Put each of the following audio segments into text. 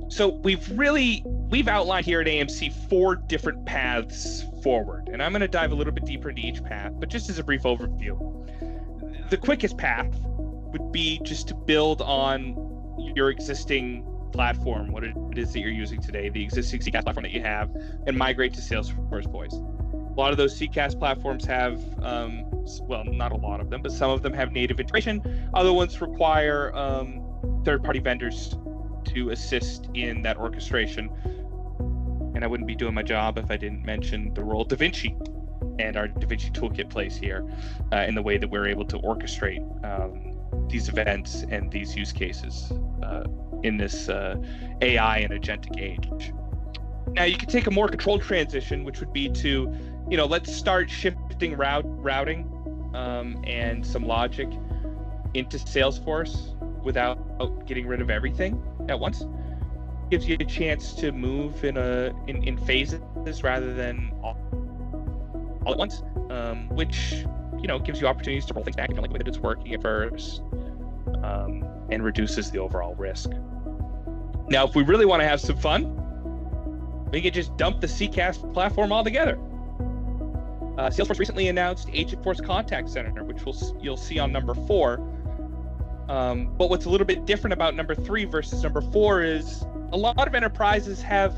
So we've outlined here at AMC 4 different paths forward, and I'm going to dive a little bit deeper into each path, but just as a brief overview. The quickest path would be just to build on your existing platform, what it is that you're using today, the existing CCaaS platform that you have, and migrate to Salesforce Voice. A lot of those CCaaS platforms have, well, not a lot of them, but some of them have native integration. Other ones require third-party vendors to assist in that orchestration. And I wouldn't be doing my job if I didn't mention the role DaVinci and our DaVinci toolkit plays here in the way that we're able to orchestrate these events and these use cases in this AI and agentic age. Now you can take a more controlled transition, which would be to, let's start shifting routing and some logic into Salesforce without getting rid of everything at once. Gives you a chance to move in phases rather than all at once, which gives you opportunities to roll things back if you don't like the way that it's working at first, and reduces the overall risk. Now, if we really want to have some fun, we can just dump the CCaaS platform altogether. Salesforce recently announced Agentforce Contact Center, which you'll see on number 4. But what's a little bit different about number 3 versus number 4 is a lot of enterprises have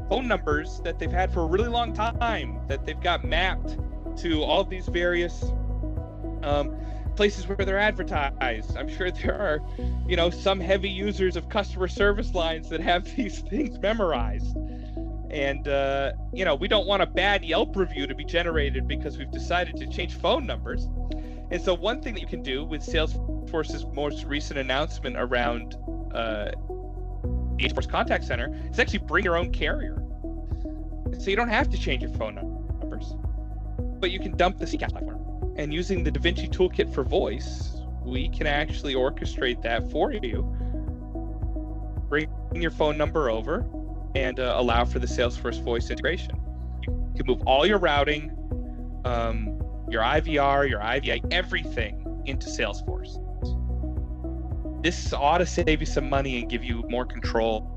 phone numbers that they've had for a really long time that they've got mapped to all of these various places where they're advertised. I'm sure there are, some heavy users of customer service lines that have these things memorized. And, we don't want a bad Yelp review to be generated because we've decided to change phone numbers. And so one thing that you can do with Salesforce's most recent announcement around the Agentforce Contact Center is actually bring your own carrier. So you don't have to change your phone numbers, but you can dump the CCaaS platform. And using the DaVinci toolkit for voice, we can actually orchestrate that for you. Bring your phone number over and allow for the Salesforce voice integration. You can move all your routing, your IVR, your IVI, everything into Salesforce. This ought to save you some money and give you more control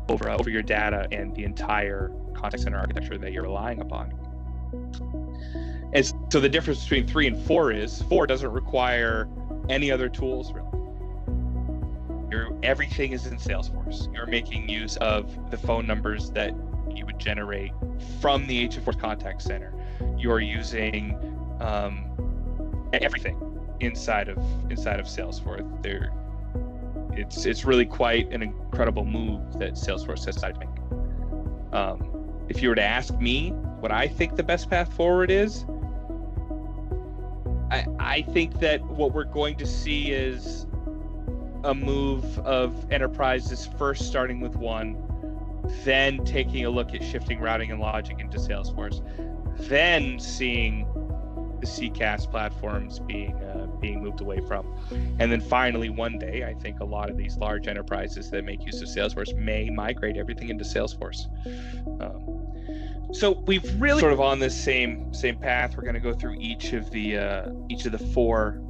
over your data and the entire contact center architecture that you're relying upon. And so the difference between 3 and 4 is 4 doesn't require any other tools really. Everything is in Salesforce. You're making use of the phone numbers that you would generate from the Agentforce Contact Center. You're using everything inside of Salesforce. It's really quite an incredible move that Salesforce has decided to make. If you were to ask me what I think the best path forward is, I think that what we're going to see is a move of enterprises first starting with one, then taking a look at shifting routing and logic into Salesforce, then seeing the CCaaS platforms being moved away from, and then finally one day I think a lot of these large enterprises that make use of Salesforce may migrate everything into Salesforce. So we've really sort of on this same path. We're going to go through each of the 4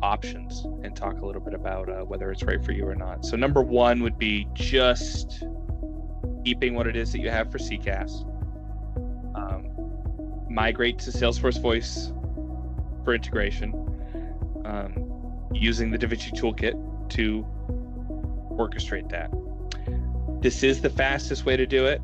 options and talk a little bit about whether it's right for you or not. So number 1 would be just keeping what it is that you have for CCaaS. Migrate to Salesforce Voice for integration, using the DaVinci toolkit to orchestrate that. This is the fastest way to do it.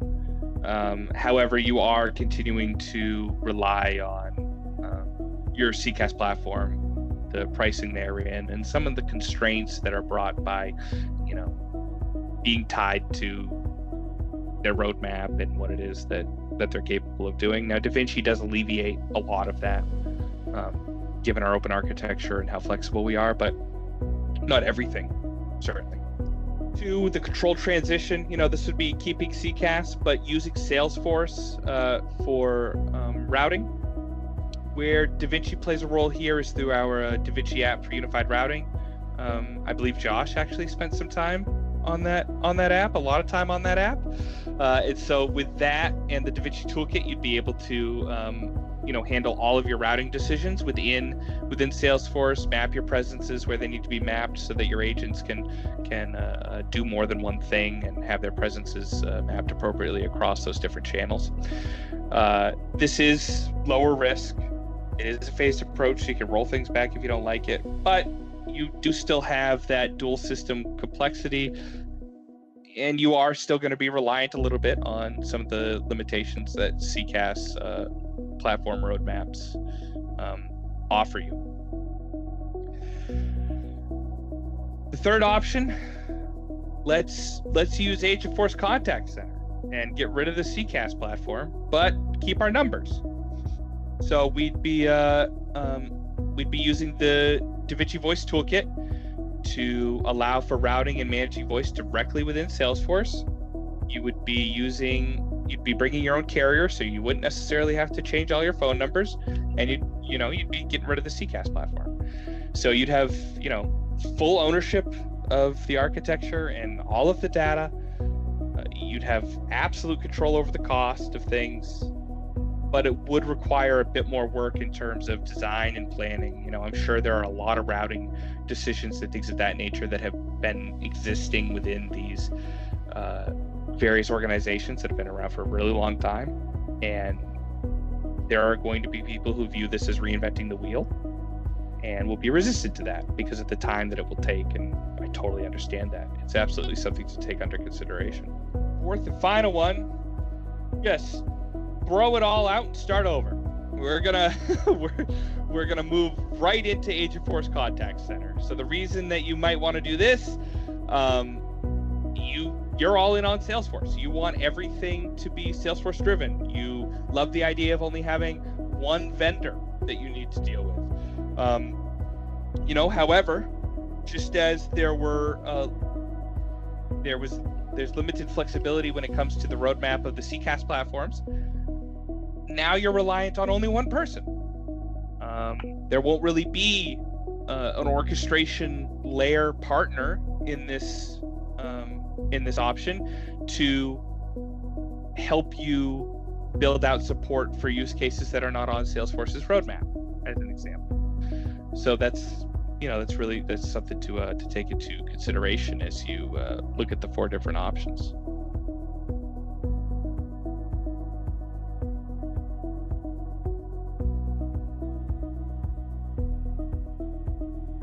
However, you are continuing to rely on your CCaaS platform, the pricing therein, and some of the constraints that are brought by, being tied to their roadmap and what it is that they're capable of doing. Now, DaVinci does alleviate a lot of that, given our open architecture and how flexible we are, but not everything, certainly. To the control transition, this would be keeping CCaaS, but using Salesforce for routing. Where DaVinci plays a role here is through our DaVinci app for unified routing. I believe Josh actually spent some time on that app, a lot of time on that app. And so with that and the DaVinci toolkit, you'd be able to handle all of your routing decisions within Salesforce, map your presences where they need to be mapped so that your agents can do more than one thing and have their presences mapped appropriately across those different channels. This is lower risk. It is a phased approach, so you can roll things back if you don't like it, but you do still have that dual system complexity, and you are still going to be reliant a little bit on some of the limitations that CCaaS platform roadmaps offer you. The third option, let's use Agentforce Contact Center and get rid of the CCaaS platform, but keep our numbers. So we'd be using the DaVinci Voice Toolkit to allow for routing and managing voice directly within Salesforce. You'd be bringing your own carrier, so you wouldn't necessarily have to change all your phone numbers, and you'd be getting rid of the CCaaS platform. So you'd have full ownership of the architecture and all of the data. You'd have absolute control over the cost of things, but it would require a bit more work in terms of design and planning. I'm sure there are a lot of routing decisions and things of that nature that have been existing within these various organizations that have been around for a really long time. And there are going to be people who view this as reinventing the wheel and will be resistant to that because of the time that it will take. And I totally understand that. It's absolutely something to take under consideration. Fourth and final one, just throw it all out and start over. We're gonna move right into Agentforce Contact Center. So the reason that you might want to do this, you're all in on Salesforce. You want everything to be Salesforce driven. You love the idea of only having one vendor that you need to deal with. However, just as there's limited flexibility when it comes to the roadmap of the CCaaS platforms, now you're reliant on only one person. There won't really be an orchestration layer partner in this option to help you build out support for use cases that are not on Salesforce's roadmap, as an example. So that's something to take into consideration as you look at the four different options.